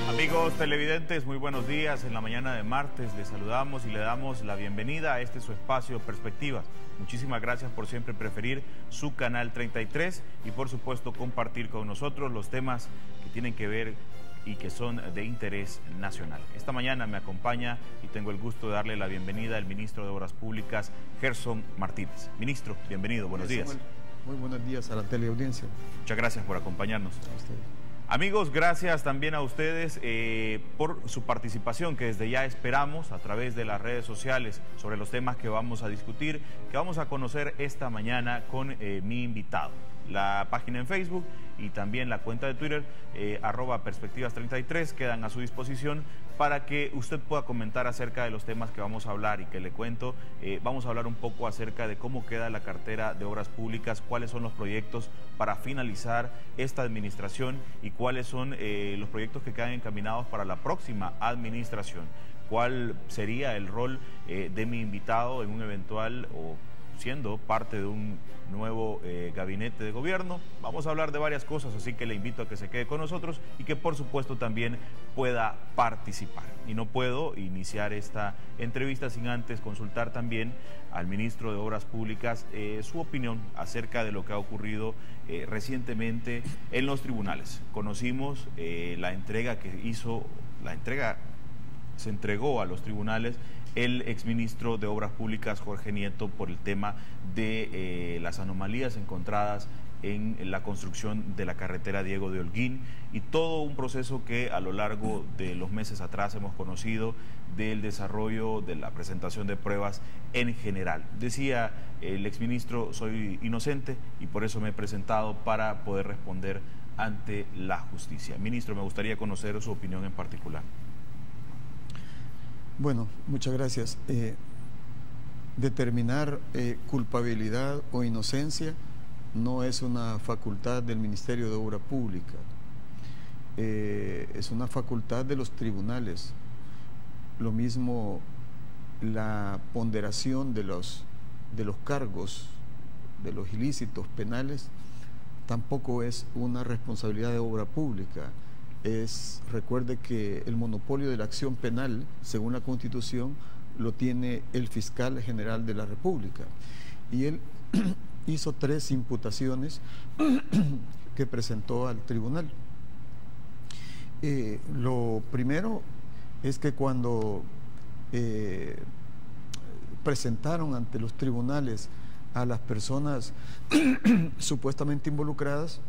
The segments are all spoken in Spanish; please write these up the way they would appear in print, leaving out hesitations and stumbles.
Amigos televidentes, muy buenos días. En la mañana de martes les saludamos y le damos la bienvenida a este su espacio Perspectivas. Muchísimas gracias por siempre preferir su canal 33 y por supuesto compartir con nosotros los temas que tienen que ver y que son de interés nacional. Esta mañana me acompaña y tengo el gusto de darle la bienvenida al ministro de Obras Públicas, Gerson Martínez. Ministro, bienvenido, buenos días. Muy buenos días a la teleaudiencia. Muchas gracias por acompañarnos. A usted. Amigos, gracias también a ustedes por su participación, que desde ya esperamos a través de las redes sociales sobre los temas que vamos a discutir, que vamos a conocer esta mañana con mi invitado. La página en Facebook y también la cuenta de Twitter, @perspectivas33, quedan a su disposición para que usted pueda comentar acerca de los temas que vamos a hablar. Y que le cuento, vamos a hablar un poco acerca de cómo queda la cartera de obras públicas, cuáles son los proyectos para finalizar esta administración y cuáles son los proyectos que quedan encaminados para la próxima administración. ¿Cuál sería el rol de mi invitado en un eventual o siendo parte de un nuevo gabinete de gobierno? Vamos a hablar de varias cosas, así que le invito a que se quede con nosotros y que por supuesto también pueda participar. Y no puedo iniciar esta entrevista sin antes consultar también al ministro de Obras Públicas su opinión acerca de lo que ha ocurrido recientemente en los tribunales. Conocimos la entrega que hizo, se entregó a los tribunales el exministro de Obras Públicas, Jorge Nieto, por el tema de las anomalías encontradas en la construcción de la carretera Diego de Holguín y todo un proceso que a lo largo de los meses atrás hemos conocido del desarrollo de la presentación de pruebas en general. Decía el exministro, soy inocente y por eso me he presentado para poder responder ante la justicia. Ministro, me gustaría conocer su opinión en particular. Bueno, muchas gracias. Determinar culpabilidad o inocencia no es una facultad del Ministerio de Obra Pública, es una facultad de los tribunales. Lo mismo la ponderación de los cargos, de los ilícitos penales, tampoco es una responsabilidad de obra pública. Recuerde que el monopolio de la acción penal, según la Constitución, lo tiene el fiscal general de la República. Y él hizo 3 imputaciones que presentó al tribunal. Lo primero es que cuando presentaron ante los tribunales a las personas supuestamente involucradas,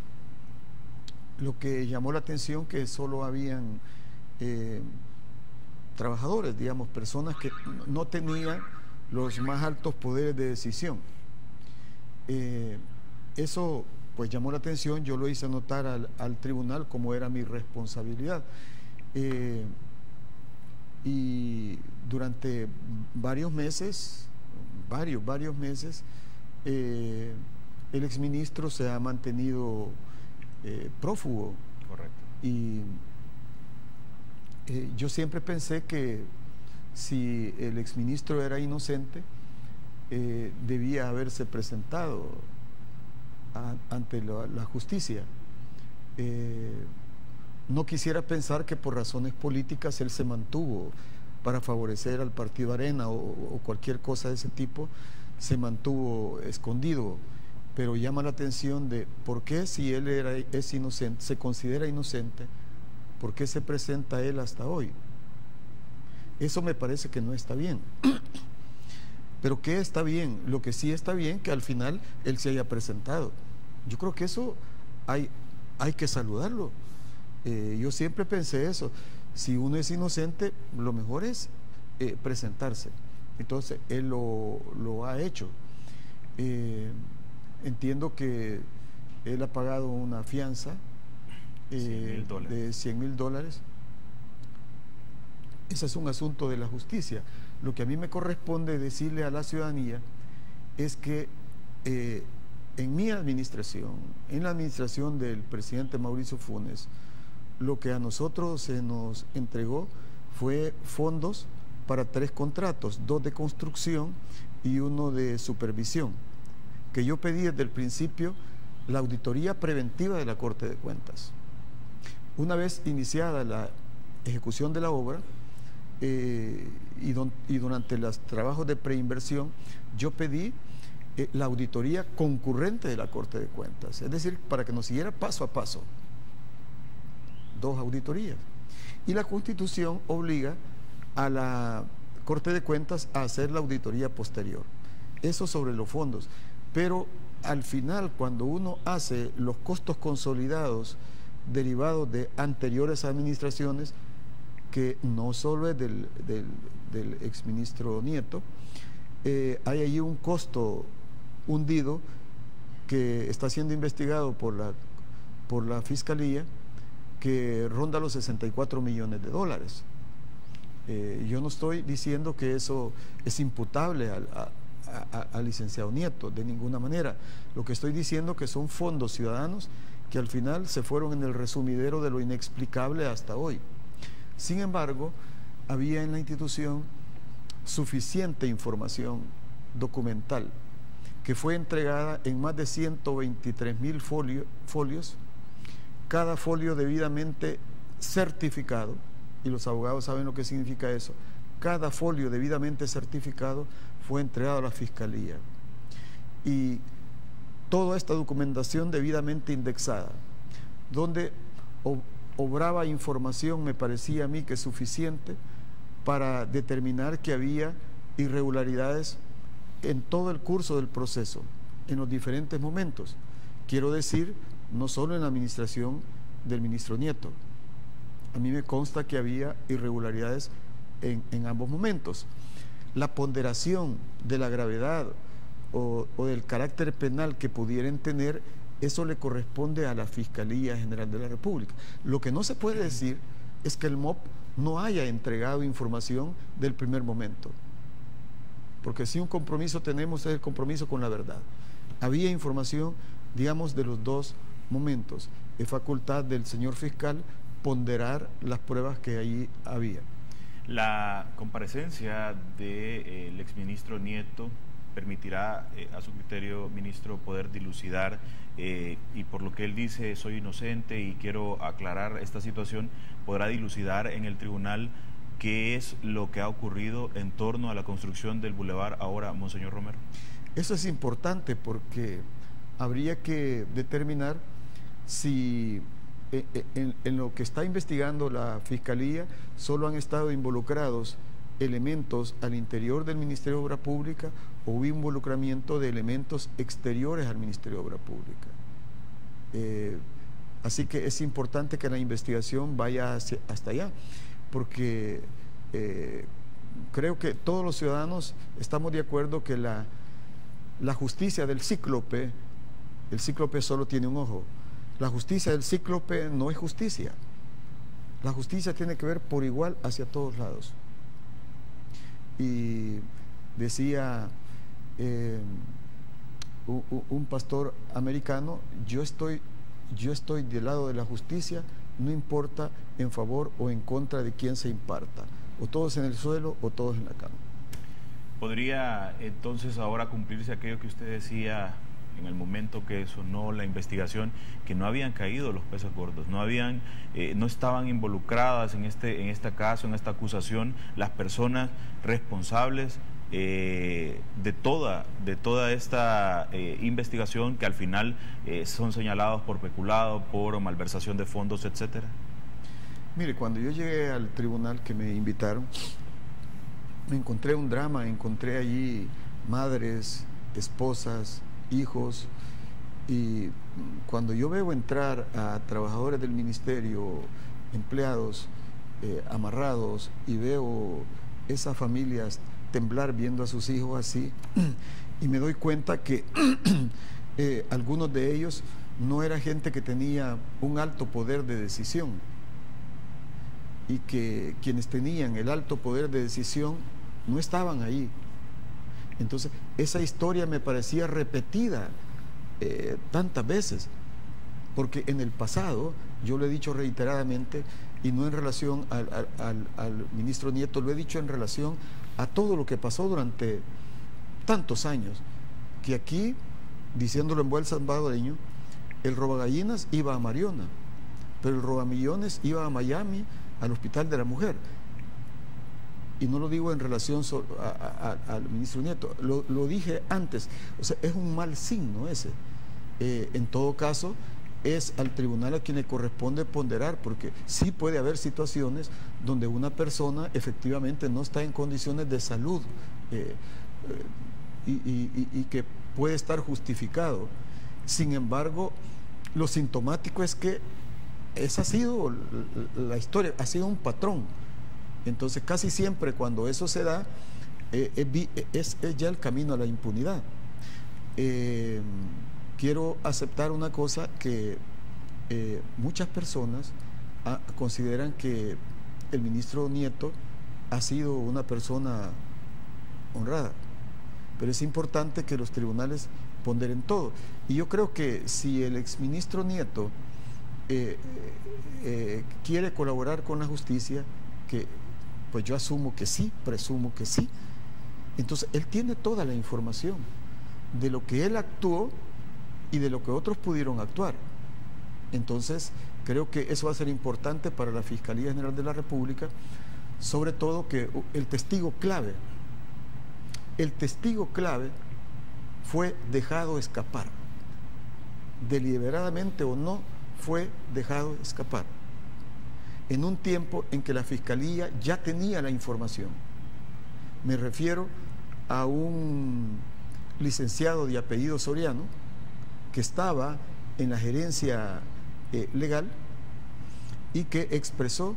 lo que llamó la atención que solo habían trabajadores, digamos, personas que no tenían los más altos poderes de decisión. Eso pues llamó la atención, yo lo hice notar al tribunal como era mi responsabilidad. Y durante varios meses, varios meses, el exministro se ha mantenido prófugo. Correcto. Y yo siempre pensé que si el exministro era inocente, debía haberse presentado ante la justicia. No quisiera pensar que por razones políticas él se mantuvo para favorecer al Partido Arena o cualquier cosa de ese tipo, se mantuvo escondido. Pero llama la atención de por qué, si él es inocente, se considera inocente, ¿por qué se presenta él hasta hoy? Eso me parece que no está bien. Pero ¿qué está bien? Lo que sí está bien, que al final él se haya presentado. Yo creo que eso hay que saludarlo. Yo siempre pensé eso. Si uno es inocente, lo mejor es presentarse. Entonces, él lo ha hecho. Entiendo que él ha pagado una fianza de $100,000. Ese es un asunto de la justicia. Lo que a mí me corresponde decirle a la ciudadanía es que en mi administración, en la administración del presidente Mauricio Funes, lo que a nosotros se nos entregó fue fondos para 3 contratos, 2 de construcción y 1 de supervisión, que yo pedí desde el principio la auditoría preventiva de la Corte de Cuentas. Una vez iniciada la ejecución de la obra y durante los trabajos de preinversión, yo pedí la auditoría concurrente de la Corte de Cuentas, es decir, para que nos siguiera paso a paso, 2 auditorías. Y la Constitución obliga a la Corte de Cuentas a hacer la auditoría posterior. Eso sobre los fondos. Pero al final, cuando uno hace los costos consolidados derivados de anteriores administraciones, que no solo es del exministro Nieto, hay allí un costo hundido que está siendo investigado por la Fiscalía, que ronda los 64 millones de dólares. Yo no estoy diciendo que eso es imputable al licenciado Nieto, de ninguna manera. Lo que estoy diciendo es que son fondos ciudadanos que al final se fueron en el resumidero de lo inexplicable hasta hoy. Sin embargo, había en la institución suficiente información documental que fue entregada en más de 123,000 folios, cada folio debidamente certificado, y los abogados saben lo que significa eso. Cada folio debidamente certificado fue entregado a la Fiscalía. Y toda esta documentación debidamente indexada, donde obraba información, me parecía a mí que suficiente para determinar que había irregularidades en todo el curso del proceso, en los diferentes momentos. Quiero decir, no solo en la administración del ministro Nieto. A mí me consta que había irregularidades en ambos momentos. La ponderación de la gravedad o del carácter penal que pudieran tener, eso le corresponde a la Fiscalía General de la República. Lo que no se puede decir es que el MOP no haya entregado información del primer momento, porque si un compromiso tenemos es el compromiso con la verdad. Había información, digamos, de los 2 momentos. Es facultad del señor fiscal ponderar las pruebas que allí había. La comparecencia del exministro Nieto permitirá, a su criterio, ministro, poder dilucidar, y por lo que él dice, soy inocente y quiero aclarar esta situación, podrá dilucidar en el tribunal qué es lo que ha ocurrido en torno a la construcción del bulevar ahora Monseñor Romero. Eso es importante porque habría que determinar si en lo que está investigando la Fiscalía solo han estado involucrados elementos al interior del Ministerio de Obra Pública o hubo involucramiento de elementos exteriores al Ministerio de Obra Pública. Así que es importante que la investigación vaya hasta allá, porque creo que todos los ciudadanos estamos de acuerdo que la justicia del cíclope, el cíclope solo tiene un ojo. La justicia del cíclope no es justicia. La justicia tiene que ver por igual hacia todos lados. Y decía un pastor americano, yo estoy del lado de la justicia, no importa en favor o en contra de quién se imparta, o todos en el suelo o todos en la cama. ¿Podría entonces ahora cumplirse aquello que usted decía en el momento que sonó la investigación, que no habían caído los peces gordos, no estaban involucradas en este caso, en esta acusación, las personas responsables de toda esta investigación, que al final son señalados por peculado, por malversación de fondos, etcétera? Mire, cuando yo llegué al tribunal que me invitaron, me encontré un drama, encontré allí madres, esposas, hijos, y cuando yo veo entrar a trabajadores del ministerio, empleados amarrados, y veo esas familias temblar viendo a sus hijos así, y me doy cuenta que algunos de ellos no era gente que tenía un alto poder de decisión, y que quienes tenían el alto poder de decisión no estaban ahí. Entonces, esa historia me parecía repetida tantas veces, porque en el pasado, yo lo he dicho reiteradamente, y no en relación al ministro Nieto, lo he dicho en relación a todo lo que pasó durante tantos años, que aquí, diciéndolo en buen salvadoreño, el robagallinas iba a Mariona, pero el robamillones iba a Miami, al Hospital de la Mujer. Y no lo digo en relación al ministro Nieto, lo dije antes, o sea, es un mal signo ese. En todo caso, es al tribunal a quien le corresponde ponderar, porque sí puede haber situaciones donde una persona efectivamente no está en condiciones de salud y que puede estar justificado. Sin embargo, lo sintomático es que esa ha sido la historia, ha sido un patrón. Entonces, casi siempre cuando eso se da, es ya el camino a la impunidad. Quiero aceptar una cosa que muchas personas consideran que el ministro Nieto ha sido una persona honrada, pero es importante que los tribunales ponderen todo. Y yo creo que si el exministro Nieto quiere colaborar con la justicia, que pues yo asumo que sí, presumo que sí, entonces él tiene toda la información de lo que él actuó y de lo que otros pudieron actuar. Entonces creo que eso va a ser importante para la Fiscalía General de la República, sobre todo que el testigo clave fue dejado escapar, deliberadamente o no, fue dejado escapar, en un tiempo en que la Fiscalía ya tenía la información. Me refiero a un licenciado de apellido Soriano, que estaba en la gerencia legal y que expresó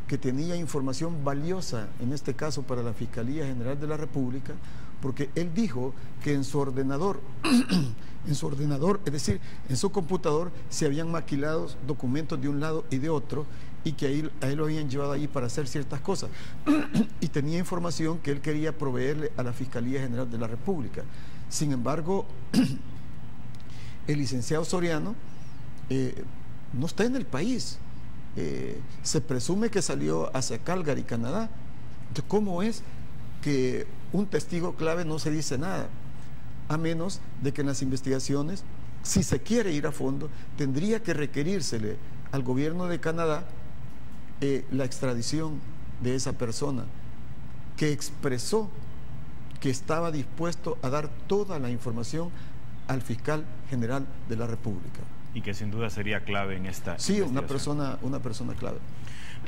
que tenía información valiosa, en este caso para la Fiscalía General de la República, porque él dijo que en su ordenador, es decir, en su computador, se habían maquilado documentos de un lado y de otro, y que a él lo habían llevado allí para hacer ciertas cosas, y tenía información que él quería proveerle a la Fiscalía General de la República. Sin embargo, el licenciado Soriano no está en el país. Se presume que salió hacia Calgary, Canadá. Entonces, ¿cómo es que un testigo clave no se dice nada? A menos de que en las investigaciones, si se quiere ir a fondo, tendría que requerírsele al gobierno de Canadá la extradición de esa persona, que expresó que estaba dispuesto a dar toda la información al fiscal general de la República. Y que sin duda sería clave en esta investigación. Una persona clave.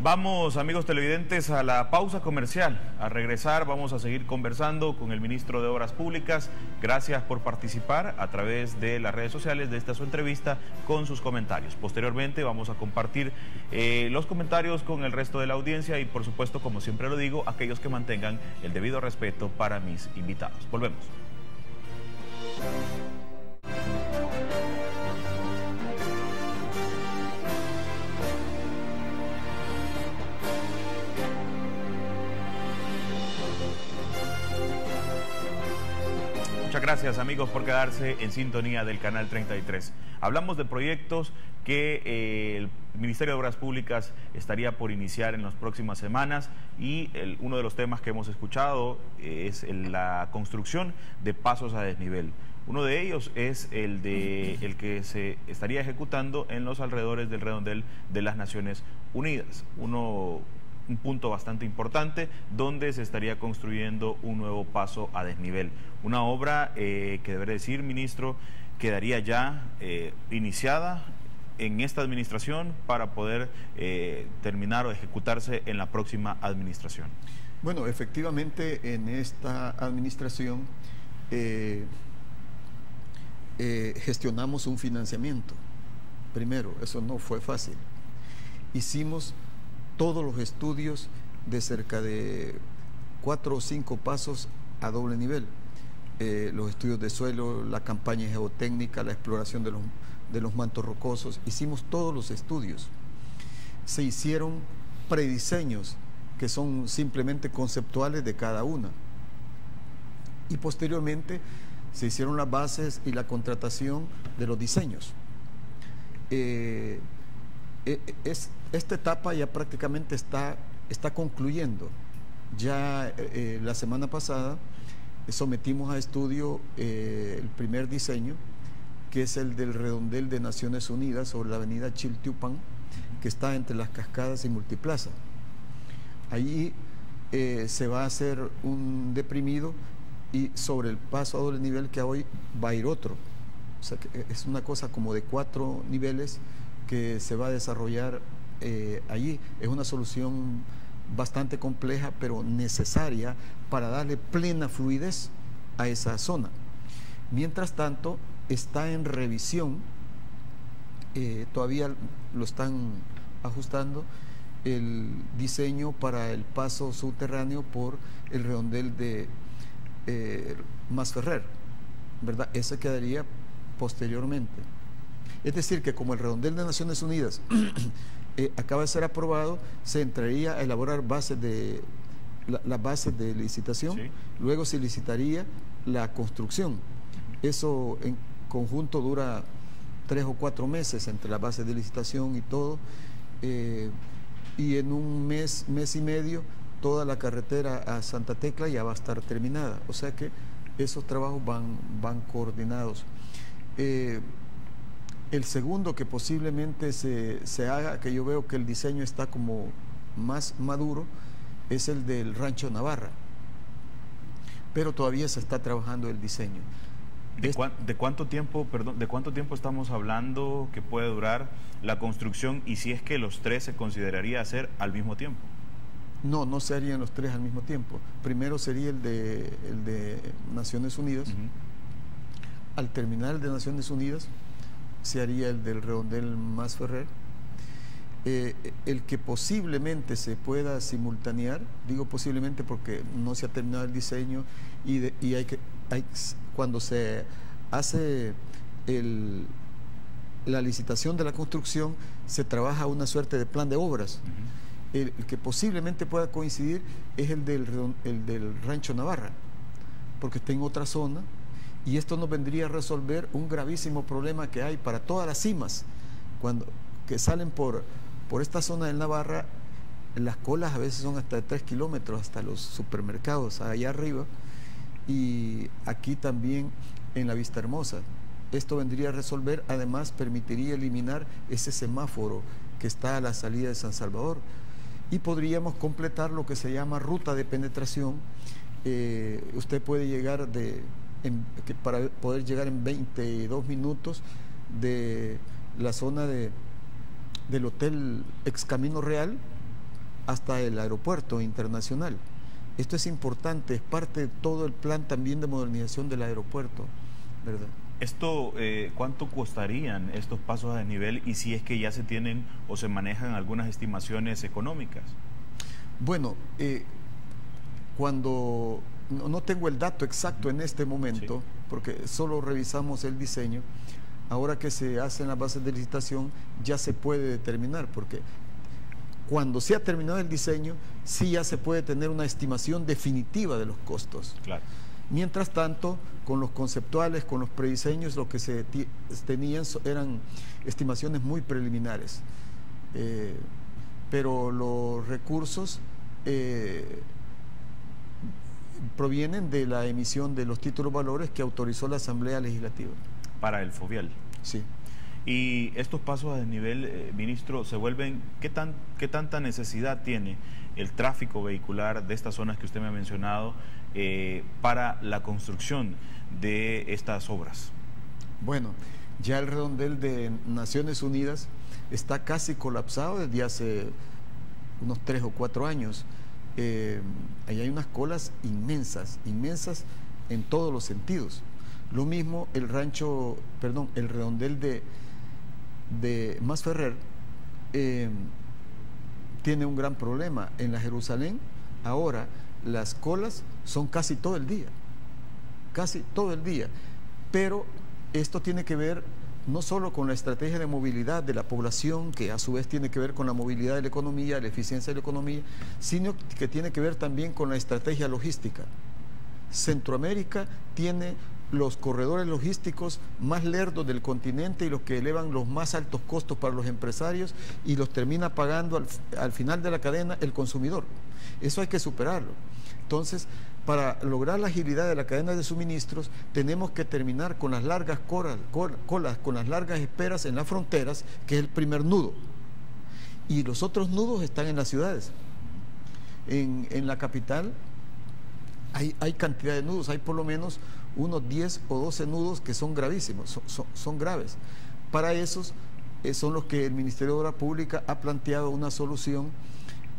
Vamos, amigos televidentes, a la pausa comercial. A regresar vamos a seguir conversando con el ministro de Obras Públicas. Gracias por participar a través de las redes sociales de esta su entrevista con sus comentarios. Posteriormente vamos a compartir los comentarios con el resto de la audiencia y, por supuesto, como siempre lo digo, aquellos que mantengan el debido respeto para mis invitados. Volvemos. Muchas gracias, amigos, por quedarse en sintonía del Canal 33. Hablamos de proyectos que el Ministerio de Obras Públicas estaría por iniciar en las próximas semanas, y uno de los temas que hemos escuchado es la construcción de pasos a desnivel. Uno de ellos es el que se estaría ejecutando en los alrededores del redondel de las Naciones Unidas. Un punto bastante importante donde se estaría construyendo un nuevo paso a desnivel. Una obra que, deberé decir, ministro, quedaría ya iniciada en esta administración para poder terminar o ejecutarse en la próxima administración. Bueno, efectivamente en esta administración gestionamos un financiamiento. Primero, eso no fue fácil. Hicimos todos los estudios de cerca de 4 o 5 pasos a doble nivel. Los estudios de suelo, la campaña geotécnica, la exploración de los mantos rocosos. Hicimos todos los estudios. Se hicieron prediseños que son simplemente conceptuales de cada una. Y posteriormente se hicieron las bases y la contratación de los diseños. Esta etapa ya prácticamente está concluyendo. Ya la semana pasada sometimos a estudio el primer diseño, que es el del redondel de Naciones Unidas sobre la avenida Chiltepán, que está entre Las Cascadas y Multiplaza. Allí se va a hacer un deprimido y sobre el paso a doble nivel que hoy va a ir otro. O sea, que es una cosa como de 4 niveles que se va a desarrollar allí. Es una solución bastante compleja, pero necesaria para darle plena fluidez a esa zona. Mientras tanto, está en revisión, todavía lo están ajustando, el diseño para el paso subterráneo por el redondel de Masferrer, ¿verdad? Ese quedaría posteriormente. Es decir, que como el redondel de Naciones Unidas acaba de ser aprobado, se entraría a elaborar las bases de licitación, sí. Luego se licitaría la construcción. Eso en conjunto dura 3 o 4 meses entre las bases de licitación y todo, y en un mes y medio toda la carretera a Santa Tecla ya va a estar terminada. O sea que esos trabajos van coordinados. El segundo que posiblemente se haga, que yo veo que el diseño está como más maduro, es el del Rancho Navarra, pero todavía se está trabajando el diseño. ¿De cuánto tiempo, perdón, de cuánto tiempo estamos hablando que puede durar la construcción, y si es que los 3 se consideraría hacer al mismo tiempo? No se harían los 3 al mismo tiempo. Primero sería el de Naciones Unidas. Al terminar el de Naciones Unidas se haría el del redondel Masferrer. El que posiblemente se pueda simultanear, digo posiblemente porque no se ha terminado el diseño y cuando se hace la licitación de la construcción, se trabaja una suerte de plan de obras. El que posiblemente pueda coincidir es el del Rancho Navarra, porque está en otra zona, y esto nos vendría a resolver un gravísimo problema que hay para todas las cimas. Que salen por esta zona del Navarra, las colas a veces son hasta de 3 kilómetros hasta los supermercados allá arriba, y aquí también en la Vista Hermosa. Esto vendría a resolver, además permitiría eliminar ese semáforo que está a la salida de San Salvador, y podríamos completar lo que se llama ruta de penetración. Usted puede llegar para poder llegar en 22 minutos de la zona del Hotel Ex Camino Real hasta el aeropuerto internacional. Esto es importante, es parte de todo el plan también de modernización del aeropuerto, ¿verdad? Esto, ¿cuánto costarían estos pasos a desnivel, y si es que ya se tienen o se manejan algunas estimaciones económicas? Bueno, cuando no tengo el dato exacto en este momento, sí, porque solo revisamos el diseño. Ahora que se hacen las bases de licitación ya se puede determinar, porque cuando se ha terminado el diseño sí ya se puede tener una estimación definitiva de los costos. Claro. Mientras tanto, con los conceptuales, con los prediseños, lo que se tenían eran estimaciones muy preliminares, pero los recursos provienen de la emisión de los títulos valores que autorizó la Asamblea Legislativa. Para el Fovial. Sí. Y estos pasos a desnivel, ministro, se vuelven, ¿qué tanta necesidad tiene el tráfico vehicular de estas zonas que usted me ha mencionado para la construcción de estas obras? Bueno, ya el redondel de Naciones Unidas está casi colapsado desde hace unos 3 o 4 años. Ahí hay unas colas inmensas en todos los sentidos. Lo mismo el redondel de Masferrer tiene un gran problema. En la Jerusalén ahora las colas son casi todo el día, pero esto tiene que ver no solo con la estrategia de movilidad de la población, que a su vez tiene que ver con la movilidad de la economía, la eficiencia de la economía, sino que tiene que ver también con la estrategia logística. Centroamérica tiene los corredores logísticos más lerdos del continente y los que elevan los más altos costos para los empresarios y los termina pagando al final de la cadena el consumidor. Eso hay que superarlo. Entonces, para lograr la agilidad de la cadena de suministros, tenemos que terminar con las largas colas, con las largas esperas en las fronteras, que es el primer nudo. Y los otros nudos están en las ciudades. En la capital hay cantidad de nudos, hay por lo menos unos 10 o 12 nudos que son gravísimos, son graves. Para esos son los que el Ministerio de Obras Públicas ha planteado una solución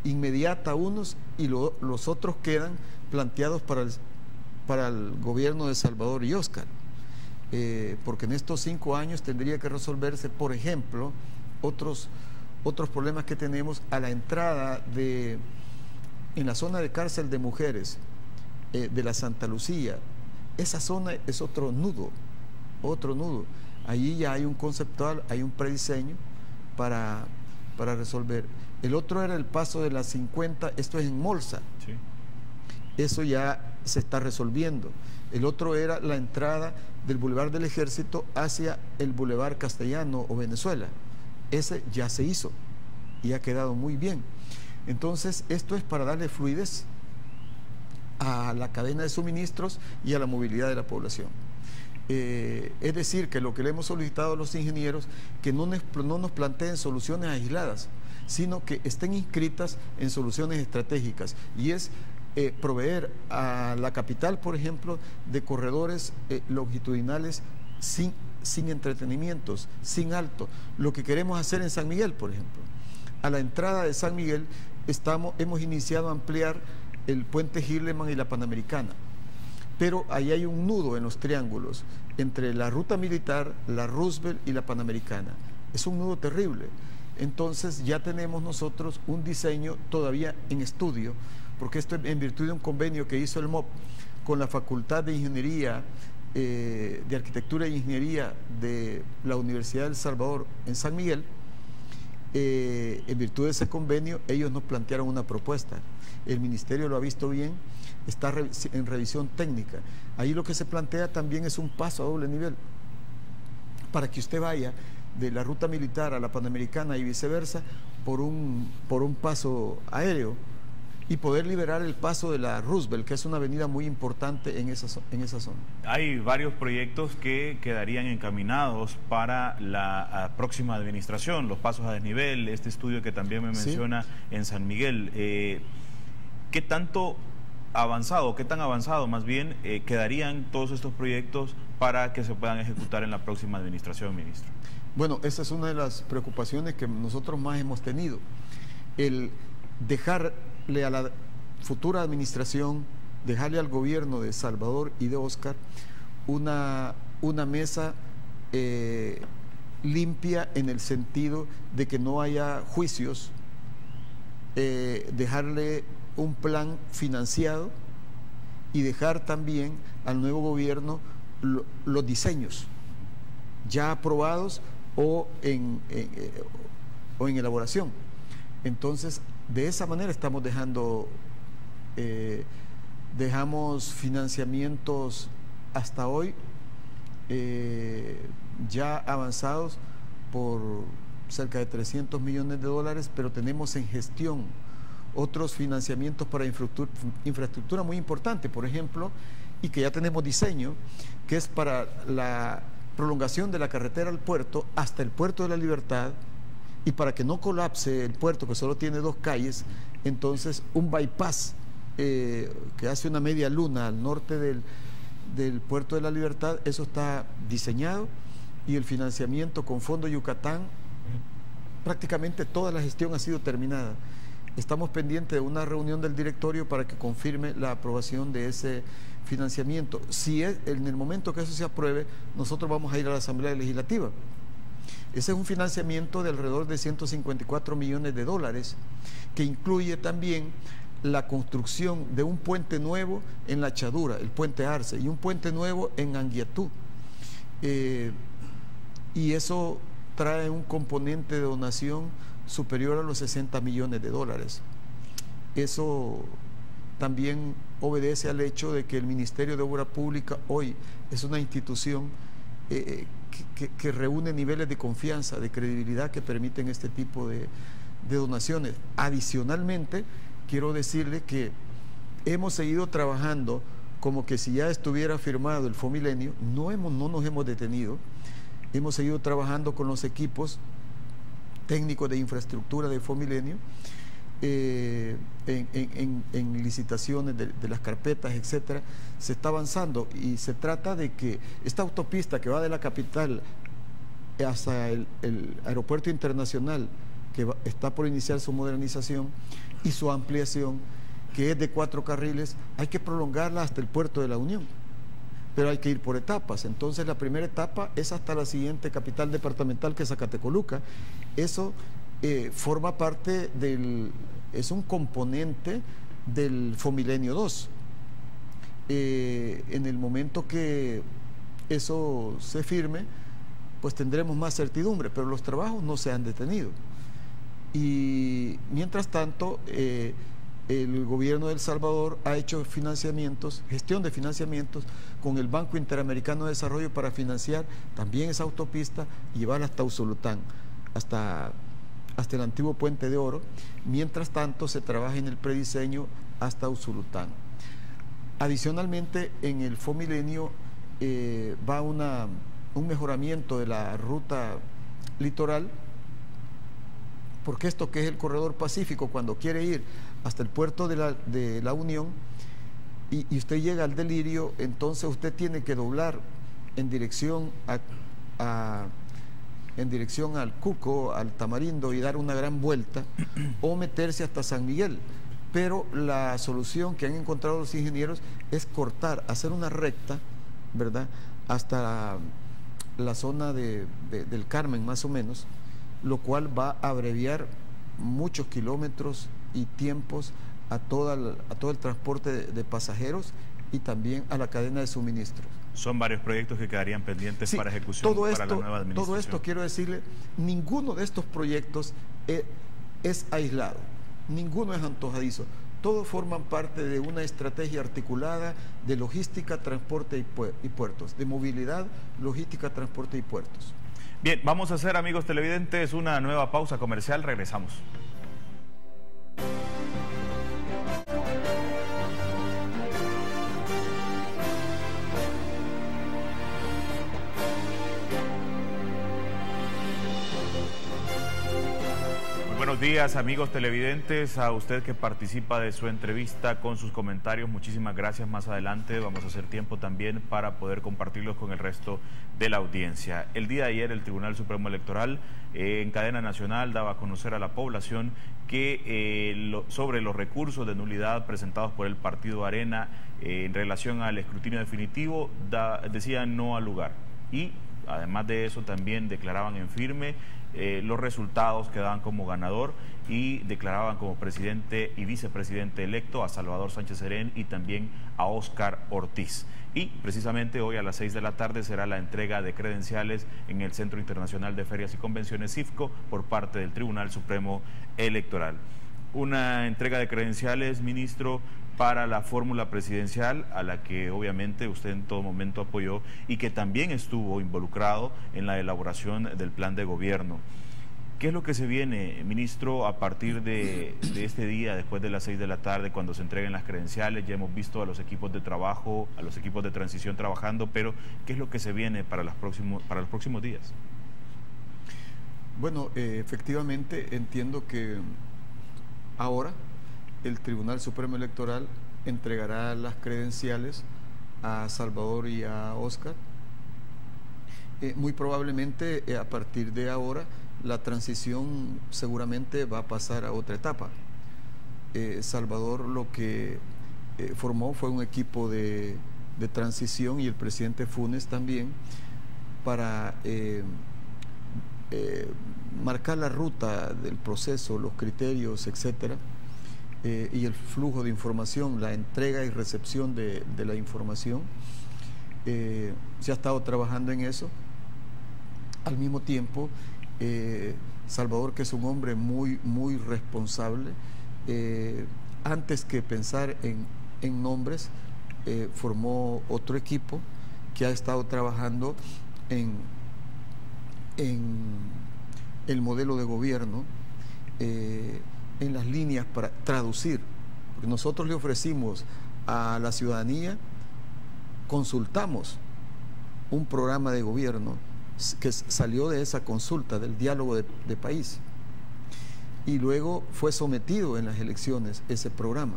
inmediata a unos y los otros quedan planteados para el gobierno de Salvador y Óscar. Porque en estos 5 años tendría que resolverse, por ejemplo, otros problemas que tenemos a la entrada en la zona de cárcel de mujeres de la Santa Lucía. Esa zona es otro nudo. Allí ya hay un conceptual, hay un prediseño para resolver. El otro era el paso de las 50, esto es en Molsa. Sí. Eso ya se está resolviendo. El otro era la entrada del Boulevard del Ejército hacia el Boulevard Castellano o Venezuela. Ese ya se hizo y ha quedado muy bien. Entonces, esto es para darle fluidez a la cadena de suministros y a la movilidad de la población. Es decir, que lo que le hemos solicitado a los ingenieros, que no nos planteen soluciones aisladas, sino que estén inscritas en soluciones estratégicas, y es proveer a la capital, por ejemplo, de corredores longitudinales sin entretenimientos, sin alto. Lo que queremos hacer en San Miguel, por ejemplo. A la entrada de San Miguel hemos iniciado a ampliar el puente Girleman y la Panamericana, pero ahí hay un nudo en los triángulos entre la ruta militar, la Roosevelt y la Panamericana. Es un nudo terrible. Entonces ya tenemos nosotros un diseño todavía en estudio, porque esto en virtud de un convenio que hizo el MOP con la Facultad de Ingeniería, de Arquitectura e Ingeniería de la Universidad de El Salvador en San Miguel. En virtud de ese convenio, ellos nos plantearon una propuesta. El Ministerio lo ha visto bien, está en revisión técnica. Ahí lo que se plantea también es un paso a doble nivel, para que usted vaya de la ruta militar a la Panamericana y viceversa por un paso aéreo, y poder liberar el paso de la Roosevelt, que es una avenida muy importante en esa zona. Hay varios proyectos que quedarían encaminados para la próxima administración, los pasos a desnivel, este estudio que también me menciona en San Miguel. ¿Qué tan avanzado más bien quedarían todos estos proyectos para que se puedan ejecutar en la próxima administración, ministro? Bueno, esa es una de las preocupaciones que nosotros más hemos tenido, el dejarle a la futura administración, dejarle al gobierno de Salvador y de Óscar una mesa limpia, en el sentido de que no haya juicios, dejarle un plan financiado y dejar también al nuevo gobierno los diseños ya aprobados o en elaboración. Entonces, de esa manera estamos dejamos financiamientos hasta hoy ya avanzados por cerca de 300 millones de dólares, pero tenemos en gestión otros financiamientos para infraestructura muy importante, por ejemplo, y que ya tenemos diseño, que es para la prolongación de la carretera al puerto hasta el Puerto de la Libertad, y para que no colapse el puerto, que solo tiene 2 calles, entonces un bypass que hace una media luna al norte del Puerto de la Libertad. Eso está diseñado, y el financiamiento con Fondo Yucatán, prácticamente toda la gestión ha sido terminada. Estamos pendientes de una reunión del directorio para que confirme la aprobación de ese financiamiento. Si es en el momento que eso se apruebe, nosotros vamos a ir a la Asamblea Legislativa. Ese es un financiamiento de alrededor de 154 millones de dólares, que incluye también la construcción de un puente nuevo en La Chadura, el puente Arce, y un puente nuevo en Anguiatú. Y eso trae un componente de donación superior a los 60 millones de dólares. Eso también obedece al hecho de que el Ministerio de Obra Pública hoy es una institución que reúne niveles de confianza, de credibilidad que permiten este tipo de donaciones. Adicionalmente, quiero decirle que hemos seguido trabajando como que si ya estuviera firmado el Fomilenio. No nos hemos detenido, hemos seguido trabajando con los equipos técnicos de infraestructura de Fomilenio, en licitaciones de las carpetas, etcétera. Se está avanzando y se trata de que esta autopista que va de la capital hasta el aeropuerto internacional, que está por iniciar su modernización y su ampliación, que es de 4 carriles, hay que prolongarla hasta el puerto de La Unión, pero hay que ir por etapas. Entonces la primera etapa es hasta la siguiente capital departamental, que es Zacatecoluca. Eso forma parte es un componente del Fomilenio 2. En el momento que eso se firme, pues tendremos más certidumbre, pero los trabajos no se han detenido. Y mientras tanto, el gobierno de El Salvador ha hecho gestión de financiamientos con el Banco Interamericano de Desarrollo para financiar también esa autopista y llevarla hasta Usulután, hasta el antiguo Puente de Oro. Mientras tanto, se trabaja en el prediseño hasta Usulután. Adicionalmente, en el Fomilenio va un mejoramiento de la ruta litoral, porque esto que es el corredor pacífico, cuando quiere ir hasta el puerto de la Unión y usted llega al Delirio, entonces usted tiene que doblar en dirección al Cuco, al Tamarindo, y dar una gran vuelta, o meterse hasta San Miguel. Pero la solución que han encontrado los ingenieros es cortar, hacer una recta, ¿verdad?, hasta la zona del Carmen, más o menos, lo cual va a abreviar muchos kilómetros y tiempos a todo el transporte de pasajeros y también a la cadena de suministros. Son varios proyectos que quedarían pendientes para ejecución para la nueva administración. Todo esto, quiero decirle, ninguno de estos proyectos es aislado, ninguno es antojadizo. Todos forman parte de una estrategia articulada de logística, transporte y puertos, de movilidad, logística, transporte y puertos. Bien, vamos a hacer, amigos televidentes, una nueva pausa comercial. Regresamos. Buenos días, amigos televidentes, a usted que participa de su entrevista con sus comentarios, muchísimas gracias. Más adelante vamos a hacer tiempo también para poder compartirlos con el resto de la audiencia. El día de ayer el Tribunal Supremo Electoral en cadena nacional daba a conocer a la población que sobre los recursos de nulidad presentados por el Partido Arena en relación al escrutinio definitivo, decían no al lugar. Y además de eso también declaraban en firme los resultados que daban como ganador y declaraban como presidente y vicepresidente electo a Salvador Sánchez Serén y también a Óscar Ortiz. Y precisamente hoy a las 6 de la tarde será la entrega de credenciales en el Centro Internacional de Ferias y Convenciones CIFCO por parte del Tribunal Supremo Electoral. Una entrega de credenciales, ministro, para la fórmula presidencial a la que obviamente usted en todo momento apoyó y que también estuvo involucrado en la elaboración del plan de gobierno. ¿Qué es lo que se viene, ministro, a partir de este día, después de las 6 de la tarde, cuando se entreguen las credenciales? Ya hemos visto a los equipos de trabajo, a los equipos de transición trabajando, pero ¿qué es lo que se viene para los próximos días? Bueno, efectivamente entiendo que ahora el Tribunal Supremo Electoral entregará las credenciales a Salvador y a Óscar. Muy probablemente a partir de ahora la transición seguramente va a pasar a otra etapa. Salvador lo que formó fue un equipo de transición, y el presidente Funes también, para marcar la ruta del proceso, los criterios, etcétera, y el flujo de información, la entrega y recepción de la información. Se ha estado trabajando en eso. Al mismo tiempo, Salvador, que es un hombre muy responsable, antes que pensar en nombres, formó otro equipo que ha estado trabajando en el modelo de gobierno, en las líneas para traducir. Porque nosotros le ofrecimos a la ciudadanía, consultamos un programa de gobierno que salió de esa consulta, del diálogo de país, y luego fue sometido en las elecciones ese programa.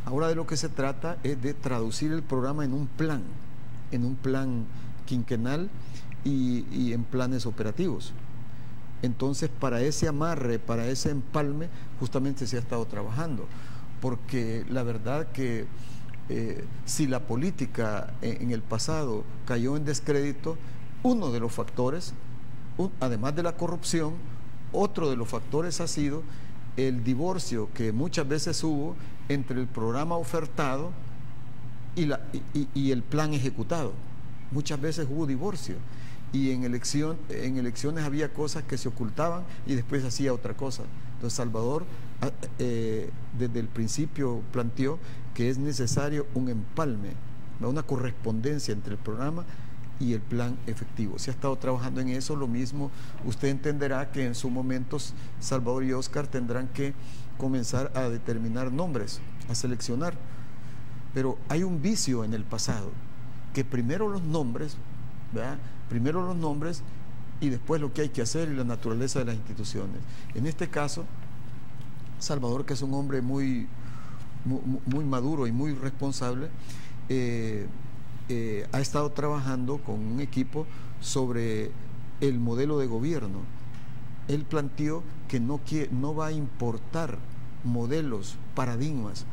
Ahora de lo que se trata es de traducir el programa en un plan quinquenal y en planes operativos. Entonces, para ese amarre, para ese empalme, justamente se ha estado trabajando, porque la verdad que si la política en el pasado cayó en descrédito, uno de los factores, además de la corrupción, otro de los factores ha sido el divorcio que muchas veces hubo entre el programa ofertado y el plan ejecutado. Muchas veces hubo divorcio y en elecciones había cosas que se ocultaban y después se hacía otra cosa. Entonces Salvador desde el principio planteó que es necesario un empalme, una correspondencia entre el programa y el plan efectivo. Se ha estado trabajando en eso. Lo mismo, usted entenderá que en su momento Salvador y Oscar tendrán que comenzar a determinar nombres, a seleccionar. Pero hay un vicio en el pasado, que primero los nombres, ¿verdad? Primero los nombres y después lo que hay que hacer y la naturaleza de las instituciones. En este caso, Salvador, que es un hombre muy maduro y muy responsable, ha estado trabajando con un equipo sobre el modelo de gobierno. Él planteó que no va a importar modelos, paradigmas,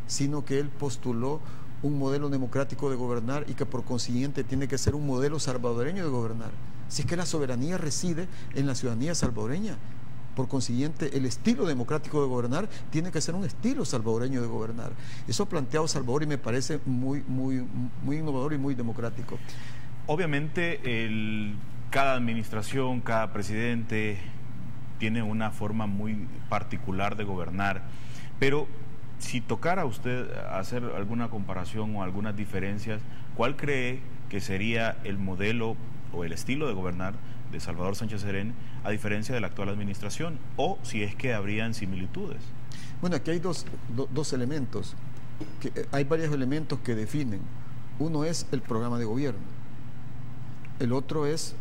sino que él postuló un modelo democrático de gobernar y que por consiguiente tiene que ser un modelo salvadoreño de gobernar. Si es que la soberanía reside en la ciudadanía salvadoreña, por consiguiente el estilo democrático de gobernar tiene que ser un estilo salvadoreño de gobernar. Eso ha planteado Salvador y me parece muy innovador y muy democrático. Obviamente cada administración, cada presidente tiene una forma muy particular de gobernar, pero si tocara a usted hacer alguna comparación o algunas diferencias, ¿cuál cree que sería el modelo o el estilo de gobernar de Salvador Sánchez Serén a diferencia de la actual administración, o si es que habrían similitudes? Bueno, aquí hay dos elementos, hay varios elementos que definen. Uno es el programa de gobierno, el otro es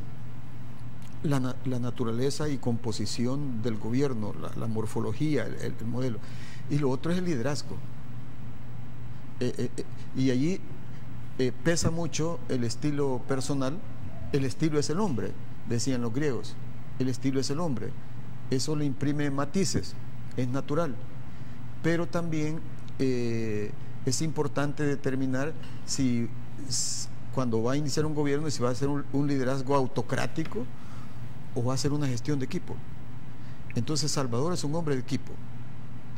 la naturaleza y composición del gobierno, la morfología, el modelo, y lo otro es el liderazgo. Y allí pesa mucho el estilo personal. El estilo es el hombre, decían los griegos. El estilo es el hombre. Eso le imprime matices, es natural. Pero también es importante determinar si cuando va a iniciar un gobierno, si va a ser un liderazgo autocrático o va a ser una gestión de equipo. Entonces Salvador es un hombre de equipo.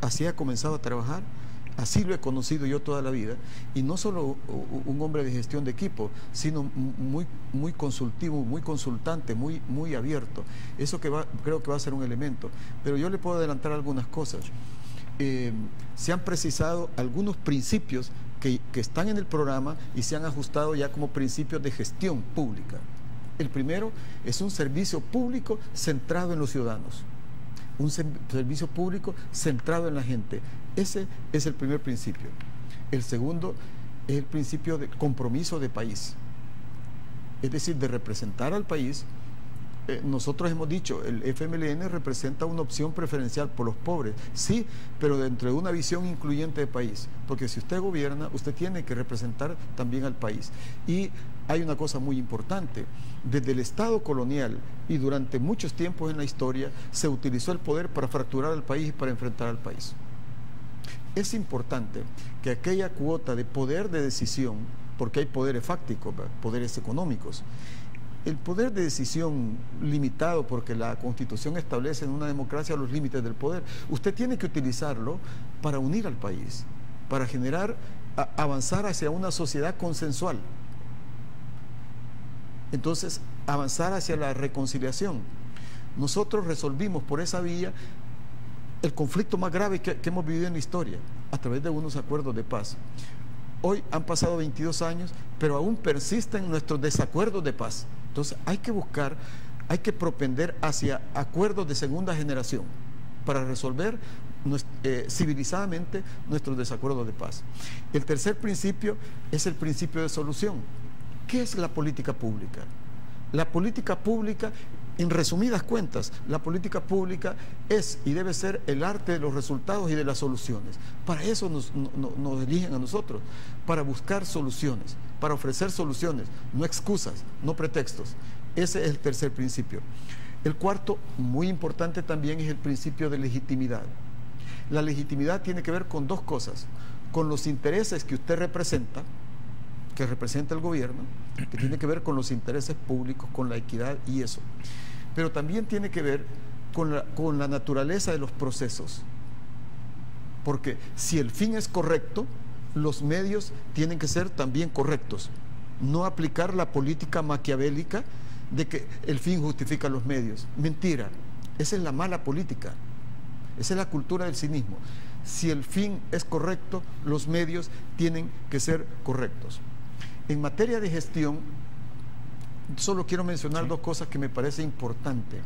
Así ha comenzado a trabajar. Así lo he conocido yo toda la vida, y no solo un hombre de gestión de equipo, sino muy consultivo, muy consultante, muy abierto. Eso creo que va a ser un elemento. Pero yo le puedo adelantar algunas cosas. Se han precisado algunos principios que están en el programa y se han ajustado ya como principios de gestión pública. El primero es un servicio público centrado en los ciudadanos. Un servicio público centrado en la gente. Ese es el primer principio. El segundo es el principio de compromiso de país, es decir, de representar al país. Nosotros hemos dicho, el FMLN representa una opción preferencial por los pobres, sí, pero dentro de una visión incluyente de país, porque si usted gobierna, usted tiene que representar también al país. Y hay una cosa muy importante: desde el Estado colonial y durante muchos tiempos en la historia se utilizó el poder para fracturar al país y para enfrentar al país. Es importante que aquella cuota de poder de decisión, porque hay poderes fácticos, poderes económicos, el poder de decisión limitado, porque la Constitución establece en una democracia los límites del poder, usted tiene que utilizarlo para unir al país, para avanzar hacia una sociedad consensual. Entonces, avanzar hacia la reconciliación. Nosotros resolvimos por esa vía el conflicto más grave que hemos vivido en la historia, a través de unos acuerdos de paz. Hoy han pasado 22 años, pero aún persisten nuestros desacuerdos de paz. Entonces hay que buscar, hay que propender hacia acuerdos de segunda generación para resolver civilizadamente nuestros desacuerdos de paz. El tercer principio es el principio de solución. ¿Qué es la política pública? La política pública, en resumidas cuentas, la política pública es y debe ser el arte de los resultados y de las soluciones. Para eso nos eligen a nosotros, para buscar soluciones, para ofrecer soluciones, no excusas, no pretextos. Ese es el tercer principio. El cuarto, muy importante también, es el principio de legitimidad. La legitimidad tiene que ver con dos cosas: con los intereses que usted representa, que representa el gobierno, que tiene que ver con los intereses públicos, con la equidad y eso. Pero también tiene que ver con la naturaleza de los procesos. Porque si el fin es correcto, los medios tienen que ser también correctos. No aplicar la política maquiavélica de que el fin justifica los medios. Mentira. Esa es la mala política. Esa es la cultura del cinismo. Si el fin es correcto, los medios tienen que ser correctos. En materia de gestión, solo quiero mencionar dos cosas que me parece importante.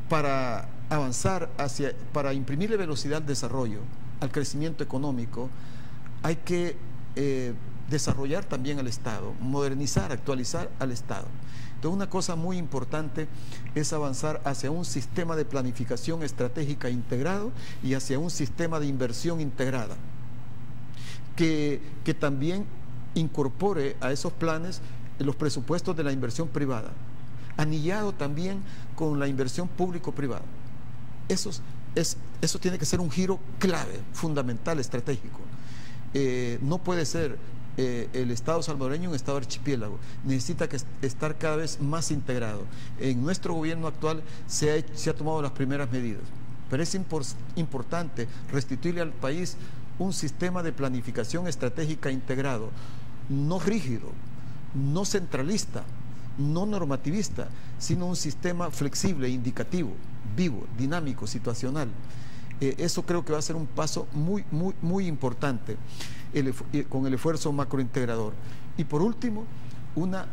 Para avanzar para imprimirle velocidad al desarrollo, al crecimiento económico, hay que desarrollar también al Estado, modernizar, actualizar al Estado. Entonces, una cosa muy importante es avanzar hacia un sistema de planificación estratégica integrado y hacia un sistema de inversión integrada, que también incorpore a esos planes los presupuestos de la inversión privada, anillado también con la inversión público-privada. Eso tiene que ser un giro clave, fundamental, estratégico. No puede ser el Estado salvadoreño un Estado archipiélago, necesita estar cada vez más integrado. En nuestro gobierno actual se ha tomado las primeras medidas, pero es importante restituirle al país un sistema de planificación estratégica integrado, no rígido, no centralista, no normativista, sino un sistema flexible, indicativo, vivo, dinámico, situacional. Eso creo que va a ser un paso muy importante con el esfuerzo macrointegrador. Y por último, una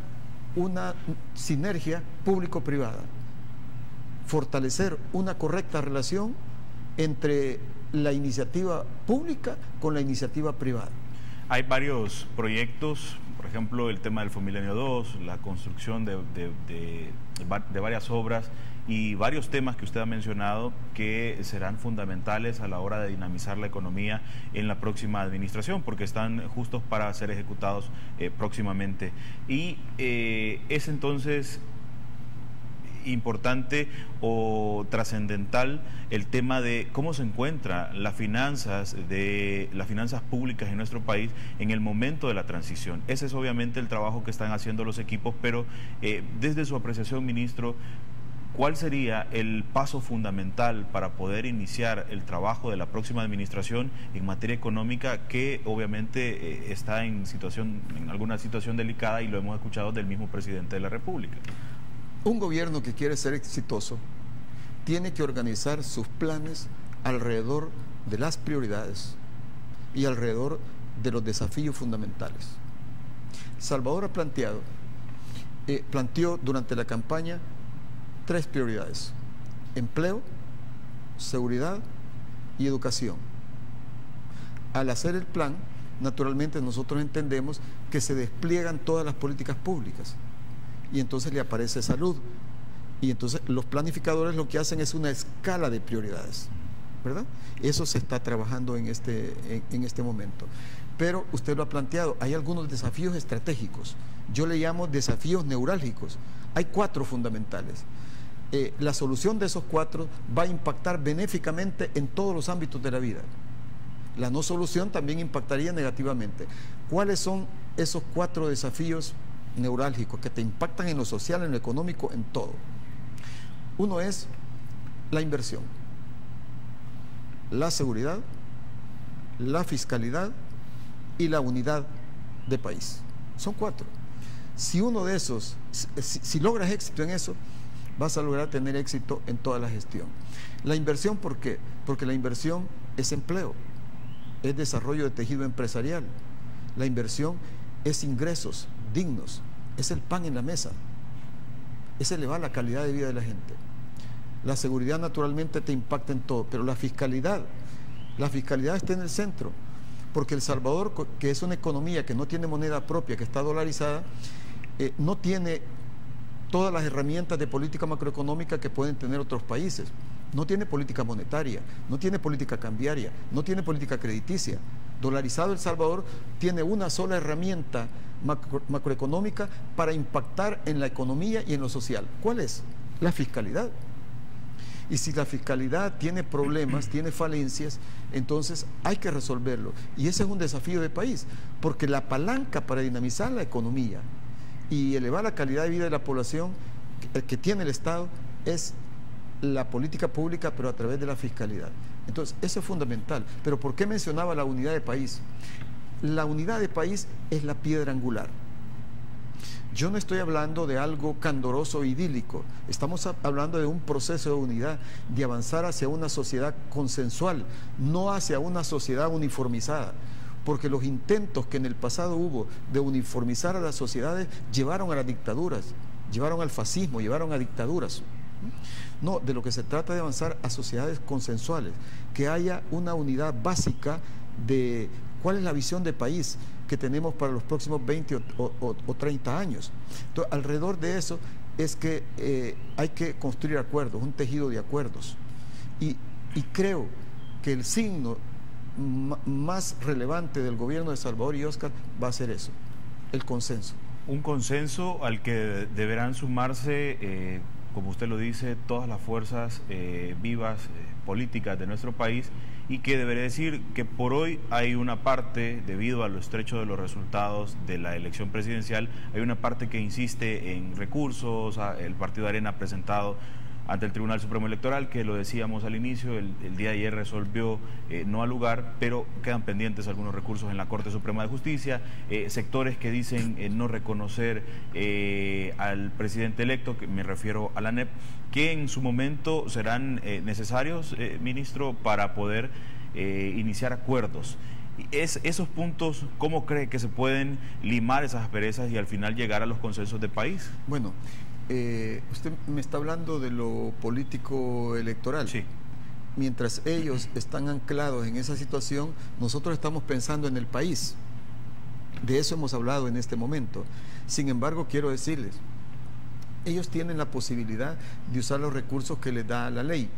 sinergia público-privada. Fortalecer una correcta relación entre la iniciativa pública con la iniciativa privada. Hay varios proyectos, por ejemplo, el tema del Fomilenio 2, la construcción de varias obras y varios temas que usted ha mencionado que serán fundamentales a la hora de dinamizar la economía en la próxima administración, porque están justos para ser ejecutados próximamente. Y es entonces importante o trascendental el tema de cómo se encuentran las finanzas públicas en nuestro país en el momento de la transición. Ese es obviamente el trabajo que están haciendo los equipos, pero desde su apreciación, ministro, ¿cuál sería el paso fundamental para poder iniciar el trabajo de la próxima administración en materia económica, que obviamente está en alguna situación delicada, y lo hemos escuchado del mismo presidente de la República? Un gobierno que quiere ser exitoso tiene que organizar sus planes alrededor de las prioridades y alrededor de los desafíos fundamentales. Salvador ha planteó durante la campaña 3 prioridades: empleo, seguridad y educación. Al hacer el plan, naturalmente nosotros entendemos que se despliegan todas las políticas públicas, y entonces le aparece salud, y entonces los planificadores lo que hacen es una escala de prioridades, ¿verdad? Eso se está trabajando en este momento. Pero usted lo ha planteado, hay algunos desafíos estratégicos, yo le llamo desafíos neurálgicos. Hay 4 fundamentales. La solución de esos 4 va a impactar benéficamente en todos los ámbitos de la vida. La no solución también impactaría negativamente. ¿Cuáles son esos 4 desafíos neurálgicos que te impactan en lo social, en lo económico, en todo? Uno es la inversión, la seguridad, la fiscalidad y la unidad de país. Son 4. Si uno de esos, si logras éxito en eso, vas a lograr tener éxito en toda la gestión. La inversión, ¿por qué? Porque la inversión es empleo, es desarrollo de tejido empresarial. La inversión es ingresos dignos, es el pan en la mesa, es elevar la calidad de vida de la gente. La seguridad naturalmente te impacta en todo, pero la fiscalidad está en el centro, porque El Salvador, que es una economía que no tiene moneda propia, que está dolarizada, no tiene todas las herramientas de política macroeconómica que pueden tener otros países. No tiene política monetaria, no tiene política cambiaria, no tiene política crediticia. Dolarizado El Salvador tiene una sola herramienta macroeconómica para impactar en la economía y en lo social. ¿Cuál es? La fiscalidad. Y si la fiscalidad tiene problemas, tiene falencias, entonces hay que resolverlo. Y ese es un desafío de país, porque la palanca para dinamizar la economía y elevar la calidad de vida de la población que tiene el Estado es la política pública, pero a través de la fiscalidad. Entonces, eso es fundamental. Pero ¿por qué mencionaba la unidad de país? La unidad de país es la piedra angular. Yo no estoy hablando de algo candoroso e idílico, estamos hablando de un proceso de unidad, de avanzar hacia una sociedad consensual, no hacia una sociedad uniformizada, porque los intentos que en el pasado hubo de uniformizar a las sociedades llevaron a las dictaduras, llevaron al fascismo, llevaron a dictaduras. No, de lo que se trata de avanzar a sociedades consensuales, que haya una unidad básica de cuál es la visión de país que tenemos para los próximos 20 o 30 años. Entonces, alrededor de eso es que hay que construir acuerdos, un tejido de acuerdos. Y creo que el signo más relevante del gobierno de Salvador y Óscar va a ser eso, el consenso. Un consenso al que deberán sumarse, como usted lo dice, todas las fuerzas vivas políticas de nuestro país, y que deberé decir que por hoy hay una parte, debido a lo estrecho de los resultados de la elección presidencial, hay una parte que insiste en recursos. El Partido Arena ha presentado ante el Tribunal Supremo Electoral, que lo decíamos al inicio, el día de ayer resolvió no al lugar, pero quedan pendientes algunos recursos en la Corte Suprema de Justicia, sectores que dicen no reconocer al presidente electo, que me refiero a la ANEP, que en su momento serán necesarios, ministro, para poder iniciar acuerdos. Esos puntos, ¿cómo cree que se pueden limar esas asperezas y al final llegar a los consensos de país? Bueno, usted me está hablando de lo político electoral. Sí. Mientras ellos están anclados en esa situación, nosotros estamos pensando en el país. De eso hemos hablado en este momento. Sin embargo, quiero decirles, ellos tienen la posibilidad de usar los recursos que les da la ley,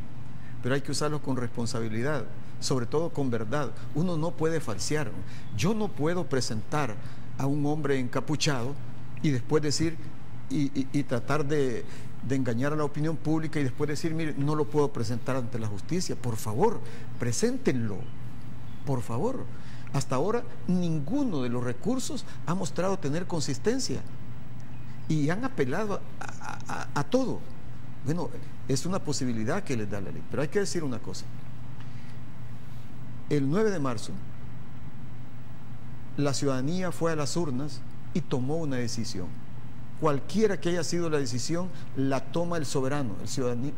pero hay que usarlos con responsabilidad, sobre todo con verdad. Uno no puede falsear. Yo no puedo presentar a un hombre encapuchado y después decir y tratar de engañar a la opinión pública y después decir, mire, no lo puedo presentar ante la justicia. Por favor, preséntenlo, por favor. Hasta ahora ninguno de los recursos ha mostrado tener consistencia y han apelado a todo. Bueno, es una posibilidad que les da la ley, pero hay que decir una cosa. El 9 de marzo la ciudadanía fue a las urnas y tomó una decisión. Cualquiera que haya sido la decisión, la toma el soberano,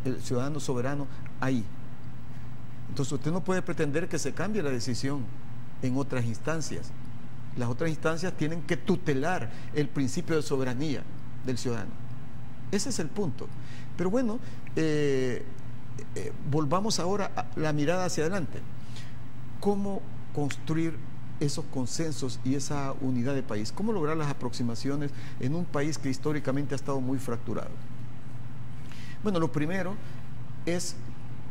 el ciudadano soberano ahí. Entonces usted no puede pretender que se cambie la decisión en otras instancias. Las otras instancias tienen que tutelar el principio de soberanía del ciudadano. Ese es el punto. Pero bueno, volvamos ahora a la mirada hacia adelante. ¿Cómo construir esos consensos y esa unidad de país? ¿Cómo lograr las aproximaciones en un país que históricamente ha estado muy fracturado? Bueno, lo primero es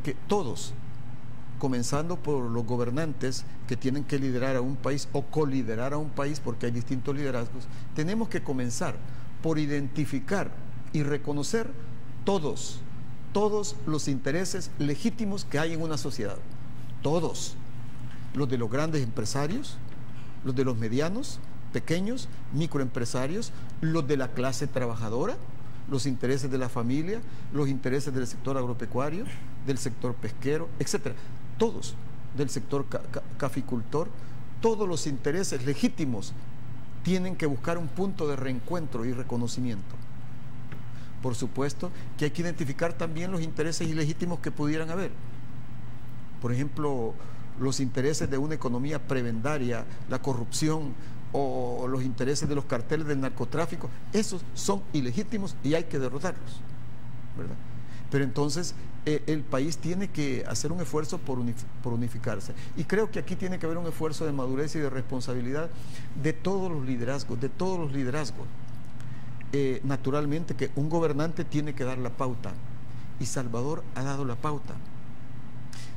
que todos, comenzando por los gobernantes que tienen que liderar a un país o coliderar a un país, porque hay distintos liderazgos, tenemos que comenzar por identificar y reconocer todos los intereses legítimos que hay en una sociedad. Todos. Los de los grandes empresarios, los de los medianos, pequeños, microempresarios, los de la clase trabajadora, los intereses de la familia, los intereses del sector agropecuario, del sector pesquero, etcétera. Todos, del sector caficultor, todos los intereses legítimos tienen que buscar un punto de reencuentro y reconocimiento. Por supuesto que hay que identificar también los intereses ilegítimos que pudieran haber. Por ejemplo, los intereses de una economía prebendaria, la corrupción o los intereses de los carteles del narcotráfico, esos son ilegítimos y hay que derrotarlos, ¿verdad? Pero entonces el país tiene que hacer un esfuerzo por unificarse. Y creo que aquí tiene que haber un esfuerzo de madurez y de responsabilidad de todos los liderazgos, naturalmente que un gobernante tiene que dar la pauta, y Salvador ha dado la pauta.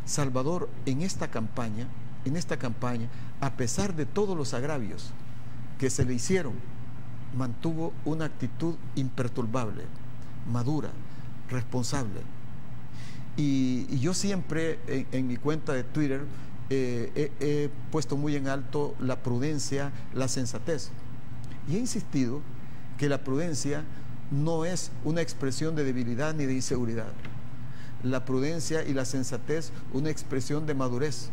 Salvador en esta campaña, a pesar de todos los agravios que se le hicieron, mantuvo una actitud imperturbable, madura, responsable. Y yo siempre en mi cuenta de Twitter he puesto muy en alto la prudencia, la sensatez, y he insistido que la prudencia no es una expresión de debilidad ni de inseguridad. La prudencia y la sensatez, una expresión de madurez,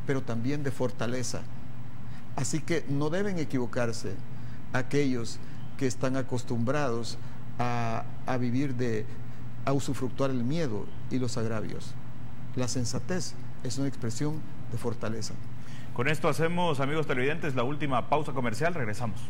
pero también de fortaleza. Así que no deben equivocarse aquellos que están acostumbrados a vivir a usufructuar el miedo y los agravios. La sensatez es una expresión de fortaleza. Con esto hacemos, amigos televidentes, la última pausa comercial. Regresamos.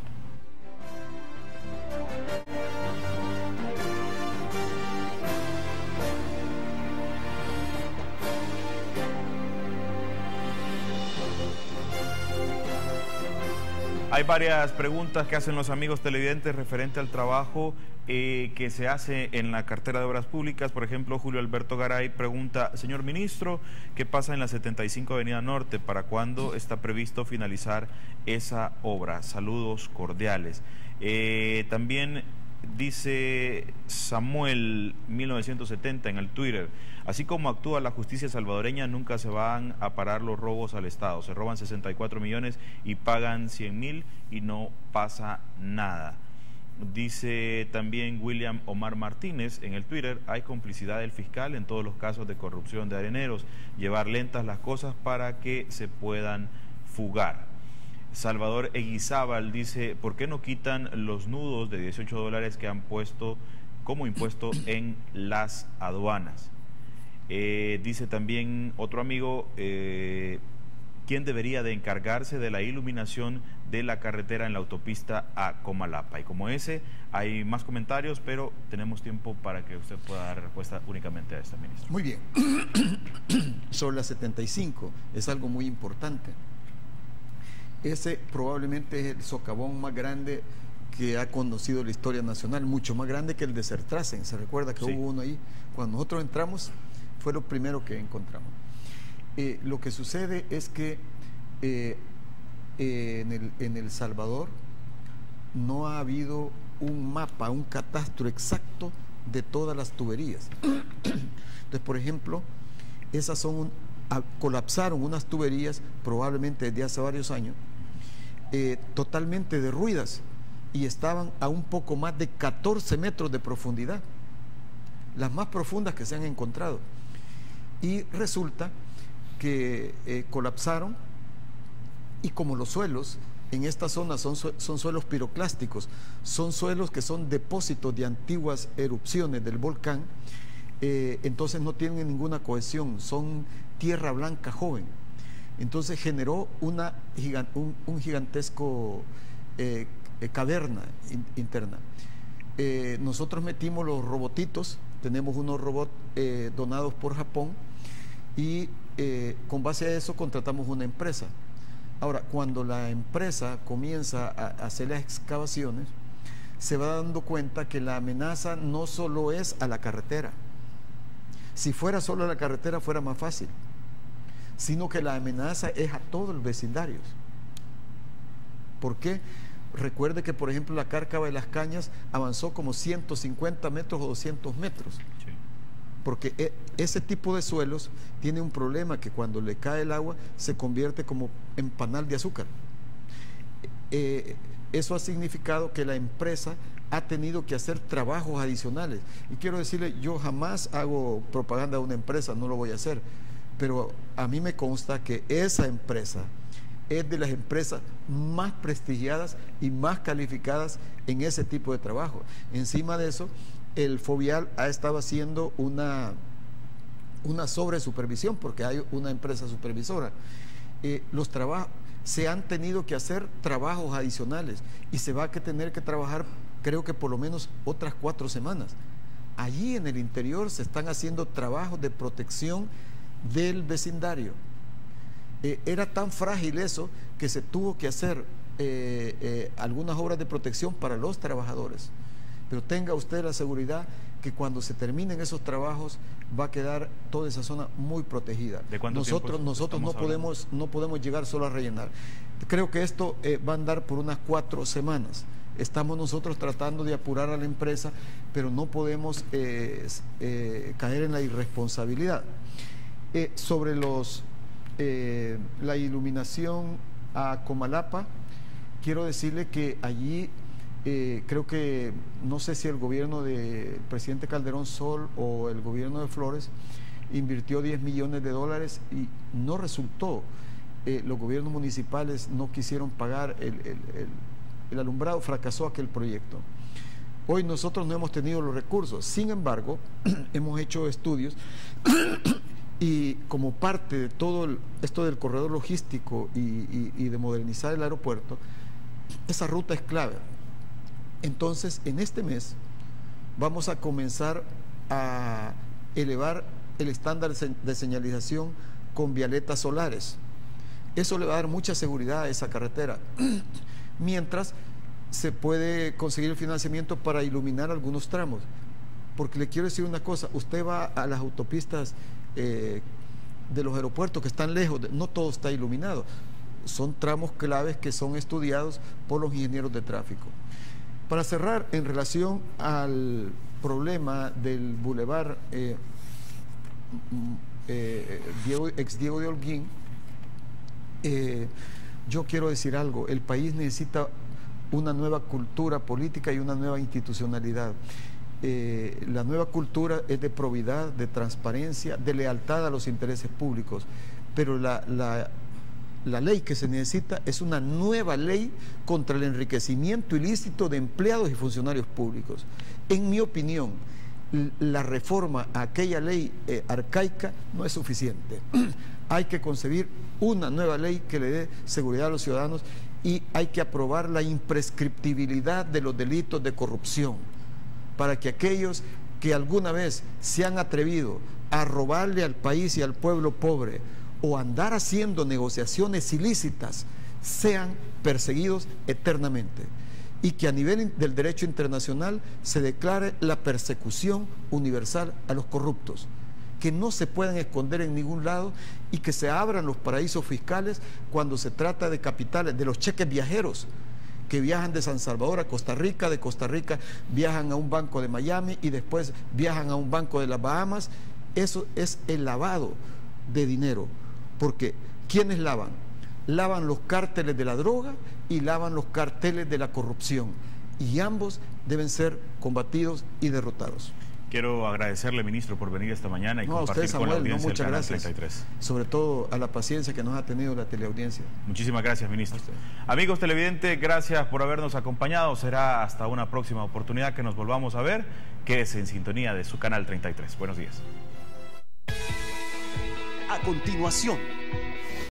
Hay varias preguntas que hacen los amigos televidentes referente al trabajo que se hace en la cartera de obras públicas. Por ejemplo, Julio Alberto Garay pregunta: señor ministro, ¿qué pasa en la 75 Avenida Norte? ¿Para cuándo está previsto finalizar esa obra? Saludos cordiales. También dice Samuel 1970 en el Twitter: así como actúa la justicia salvadoreña, nunca se van a parar los robos al Estado. Se roban 64 millones y pagan 100.000 y no pasa nada. Dice también William Omar Martínez en el Twitter: hay complicidad del fiscal en todos los casos de corrupción de areneros, llevar lentas las cosas para que se puedan fugar. Salvador Eguizábal dice: ¿por qué no quitan los nudos de $18 que han puesto como impuesto en las aduanas? Dice también otro amigo: ¿quién debería de encargarse de la iluminación de la carretera en la autopista a Comalapa? Y como ese, hay más comentarios, pero tenemos tiempo para que usted pueda dar respuesta únicamente a esta, ministra. Muy bien. Sobre la 75, es algo muy importante. Ese probablemente es el socavón más grande que ha conocido la historia nacional, mucho más grande que el de Sertrasen. Se recuerda que hubo uno ahí. Cuando nosotros entramos, fue lo primero que encontramos. Lo que sucede es que en El Salvador no ha habido un mapa, un catastro exacto de todas las tuberías. Entonces, por ejemplo, esas colapsaron unas tuberías probablemente desde hace varios años, totalmente derruidas, y estaban a un poco más de 14 metros de profundidad, las más profundas que se han encontrado. Y resulta que colapsaron, y como los suelos en esta zona son suelos piroclásticos, son suelos que son depósitos de antiguas erupciones del volcán, entonces no tienen ninguna cohesión, son tierra blanca joven. Entonces generó un gigantesco caverna interna. Nosotros metimos los robotitos, tenemos unos robots donados por Japón, y con base a eso contratamos una empresa. Ahora, cuando la empresa comienza a hacer las excavaciones, se va dando cuenta que la amenaza no solo es a la carretera. Si fuera solo a la carretera fuera más fácil, sino que la amenaza es a todo el vecindario. ¿Por qué? Recuerde que, por ejemplo, la Cárcava de las Cañas avanzó como 150 metros o 200 metros. Sí. Porque ese tipo de suelos tiene un problema, que cuando le cae el agua se convierte como en panal de azúcar. Eso ha significado que la empresa ha tenido que hacer trabajos adicionales. Y quiero decirle, yo jamás hago propaganda de una empresa, no lo voy a hacer, pero a mí me consta que esa empresa es de las empresas más prestigiadas y más calificadas en ese tipo de trabajo. Encima de eso, el Fovial ha estado haciendo una sobresupervisión, porque hay una empresa supervisora. Se han tenido que hacer trabajos adicionales y se va a tener que trabajar, creo que por lo menos otras 4 semanas. Allí en el interior se están haciendo trabajos de protección del vecindario. Era tan frágil eso que se tuvo que hacer algunas obras de protección para los trabajadores. Pero tenga usted la seguridad que cuando se terminen esos trabajos va a quedar toda esa zona muy protegida. ¿De cuánto nosotros no podemos llegar solo a rellenar. Creo que esto va a andar por unas 4 semanas. Estamos nosotros tratando de apurar a la empresa, pero no podemos caer en la irresponsabilidad. Sobre la iluminación a Comalapa, quiero decirle que allí creo que, no sé si el gobierno del presidente Calderón Sol o el gobierno de Flores invirtió $10 millones y no resultó. Los gobiernos municipales no quisieron pagar el alumbrado, fracasó aquel proyecto. Hoy nosotros no hemos tenido los recursos, sin embargo, hemos hecho estudios y como parte de todo esto del corredor logístico y de modernizar el aeropuerto, esa ruta es clave. Entonces, en este mes vamos a comenzar a elevar el estándar de señalización con vialetas solares. Eso le va a dar mucha seguridad a esa carretera. Mientras se puede conseguir el financiamiento para iluminar algunos tramos. Porque le quiero decir una cosa, usted va a las autopistas de los aeropuertos que están lejos, no todo está iluminado. Son tramos claves que son estudiados por los ingenieros de tráfico. Para cerrar, en relación al problema del bulevar ex Diego de Holguín, yo quiero decir algo, el país necesita una nueva cultura política y una nueva institucionalidad. La nueva cultura es de probidad, de transparencia, de lealtad a los intereses públicos, pero la ley que se necesita es una nueva ley contra el enriquecimiento ilícito de empleados y funcionarios públicos. En mi opinión, la reforma a aquella ley arcaica no es suficiente. Hay que concebir una nueva ley que le dé seguridad a los ciudadanos y hay que aprobar la imprescriptibilidad de los delitos de corrupción para que aquellos que alguna vez se han atrevido a robarle al país y al pueblo pobre o andar haciendo negociaciones ilícitas sean perseguidos eternamente y que a nivel del derecho internacional se declare la persecución universal a los corruptos, que no se puedan esconder en ningún lado y que se abran los paraísos fiscales cuando se trata de capitales, de los cheques viajeros que viajan de San Salvador a Costa Rica, de Costa Rica viajan a un banco de Miami y después viajan a un banco de las Bahamas. Eso es el lavado de dinero, porque ¿quiénes lavan? Lavan los cárteles de la droga y lavan los carteles de la corrupción, y ambos deben ser combatidos y derrotados. Quiero agradecerle, ministro, por venir esta mañana y compartir usted, Samuel, con la audiencia muchas del Canal gracias. 33. Sobre todo a la paciencia que nos ha tenido la teleaudiencia. Muchísimas gracias, ministro. Amigos televidentes, gracias por habernos acompañado. Será hasta una próxima oportunidad que nos volvamos a ver. Quédese en sintonía de su Canal 33. Buenos días. A continuación,